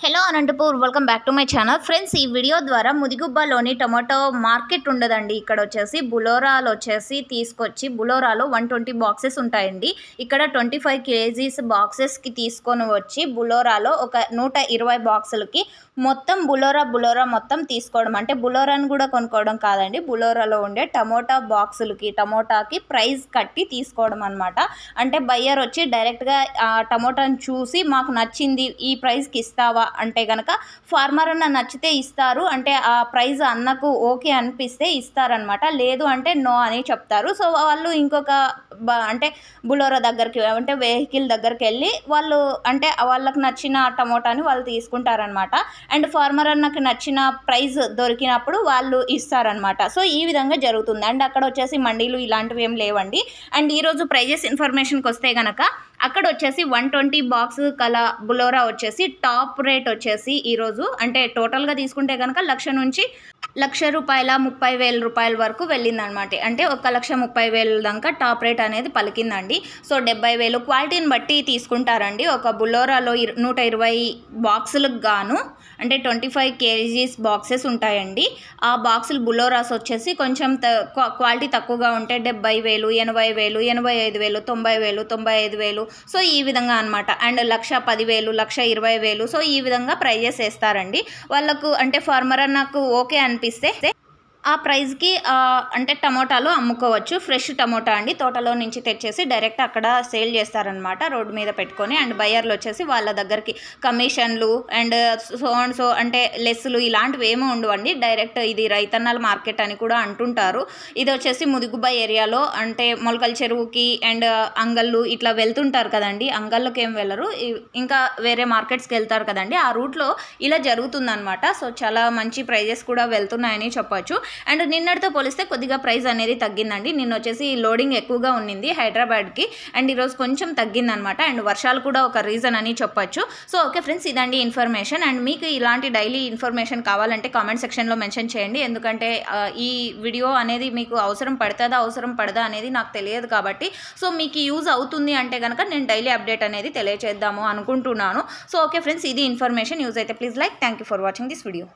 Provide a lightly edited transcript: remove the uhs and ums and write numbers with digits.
Hello Anantapur welcome back to my channel friends. ఈ video ద్వారా ముదిగుబ్బలోని tomato market ఉండదండి. ఇక్కడ వచ్చేసి బులోరాలు వచ్చేసి తీసుకొచ్చి బులోరాలో 120 బాక్సెస్ ఉంటాయండి. ఇక్కడ 25 kgs బాక్సెస్కి తీసుకొని వచ్చి బులోరాలో ఒక 120 బాక్సులకి మొత్తం బులోరా మొత్తం తీసుకోవడం, అంటే బులోరాని కూడా కొనుక్కోవడం కాదండి, బులోరాలో ఉండే టమోటా బాక్సులకి టమోటాకి ప్రైస్ కట్టి తీసుకోవడం అనమాట. అంటే బయ్యర్ వచ్చి డైరెక్ట్గా టమోటాని చూసి మాకు నచ్చింది ఈ ప్రైస్కి ఇస్తావా అంటే కనుక ఫార్మర్ అన్న నచ్చితే ఇస్తారు, అంటే ఆ ప్రైస్ అన్నకు ఓకే అనిపిస్తే ఇస్తారనమాట, లేదు అంటే నో అని చెప్తారు. సో వాళ్ళు ఇంకొక అంటే బులోరా దగ్గరికి అంటే వెహికల్ దగ్గరికి వెళ్ళి వాళ్ళు అంటే వాళ్ళకి నచ్చిన టమోటాని వాళ్ళు తీసుకుంటారనమాట. అండ్ ఫార్మర్ అన్నకి నచ్చిన ప్రైస్ దొరికినప్పుడు వాళ్ళు ఇస్తారనమాట. సో ఈ విధంగా జరుగుతుంది. అండ్ అక్కడ వచ్చేసి మండీలు ఇలాంటివి ఏం లేవండి. అండ్ ఈరోజు ప్రైజెస్ ఇన్ఫర్మేషన్కి వస్తే కనుక అక్కడ వచ్చేసి 120 బాక్స్ కల బులోరా వచ్చేసి టాప్ రేట్ వచ్చేసి ఈరోజు అంటే టోటల్గా తీసుకుంటే కనుక 1,00,000 నుంచి ₹1,30,000 వరకు వెళ్ళిందనమాట. అంటే 1,30,000 దాకా టాప్ రేట్ అనేది పలికిందండి. సో 70,000 క్వాలిటీని బట్టి తీసుకుంటారండి. ఒక బులోరాలో 120 బాక్సులకు గాను అంటే 25 kgs బాక్సెస్ ఉంటాయండి. ఆ బాక్సులు బులోరాస్ వచ్చేసి కొంచెం క్వాలిటీ తక్కువగా ఉంటే 70,000, 80,000, 85,000, 90,000, 95,000 సో ఈ విధంగా అనమాట. అండ్ 1,10,000, 1,20,000 సో ఈ విధంగా ప్రైజెస్ వేస్తారండి వాళ్ళకు. అంటే ఫార్మర్ నాకు ఓకే అనిపిస్తే ఆ ప్రైస్కి అంటే టమోటాలు అమ్ముకోవచ్చు. ఫ్రెష్ టమోటా అండి, తోటలో నుంచి తెచ్చేసి డైరెక్ట్ అక్కడ సేల్ చేస్తారనమాట రోడ్డు మీద పెట్టుకొని. అండ్ బయర్లు వచ్చేసి వాళ్ళ దగ్గరికి కమిషన్లు అండ్ సో అంటే లెస్సులు ఇలాంటివి ఏమీ ఉండవండి. డైరెక్ట్ ఇది రైతన్నల మార్కెట్ అని కూడా అంటుంటారు. ఇది వచ్చేసి ముదిగుబ్బ ఏరియాలో అంటే మొలకల చెరువుకి అండ్ అంగళ్ళు ఇట్లా వెళ్తుంటారు కదండి, అంగళ్ళకి ఏం వెళ్ళరు, ఇంకా వేరే మార్కెట్స్కి వెళ్తారు కదండి, ఆ రూట్లో ఇలా జరుగుతుందనమాట. సో చాలా మంచి ప్రైజెస్ కూడా వెళ్తున్నాయని చెప్పొచ్చు. అండ్ నిన్నటితో పోలిస్తే కొద్దిగా ప్రైస్ అనేది తగ్గిందండి. నిన్న వచ్చేసి లోడింగ్ ఎక్కువగా ఉన్నింది హైదరాబాద్కి, అండ్ ఈరోజు కొంచెం తగ్గిందనమాట. అండ్ వర్షాలు కూడా ఒక రీజన్ అని చెప్పొచ్చు. సో ఓకే ఫ్రెండ్స్, ఇదండి ఇన్ఫర్మేషన్. అండ్ మీకు ఇలాంటి డైలీ ఇన్ఫర్మేషన్ కావాలంటే కామెంట్ సెక్షన్లో మెన్షన్ చేయండి, ఎందుకంటే ఈ వీడియో అనేది మీకు అవసరం పడదా అనేది నాకు తెలియదు కాబట్టి. సో మీకు యూజ్ అవుతుంది అంటే కనుక నేను డైలీ అప్డేట్ అనేది తెలియజేద్దాము అనుకుంటున్నాను. సో ఓకే ఫ్రెండ్స్, ఇది ఇన్ఫర్మేషన్. యూజ్ అయితే please like. Thank you for watching this video.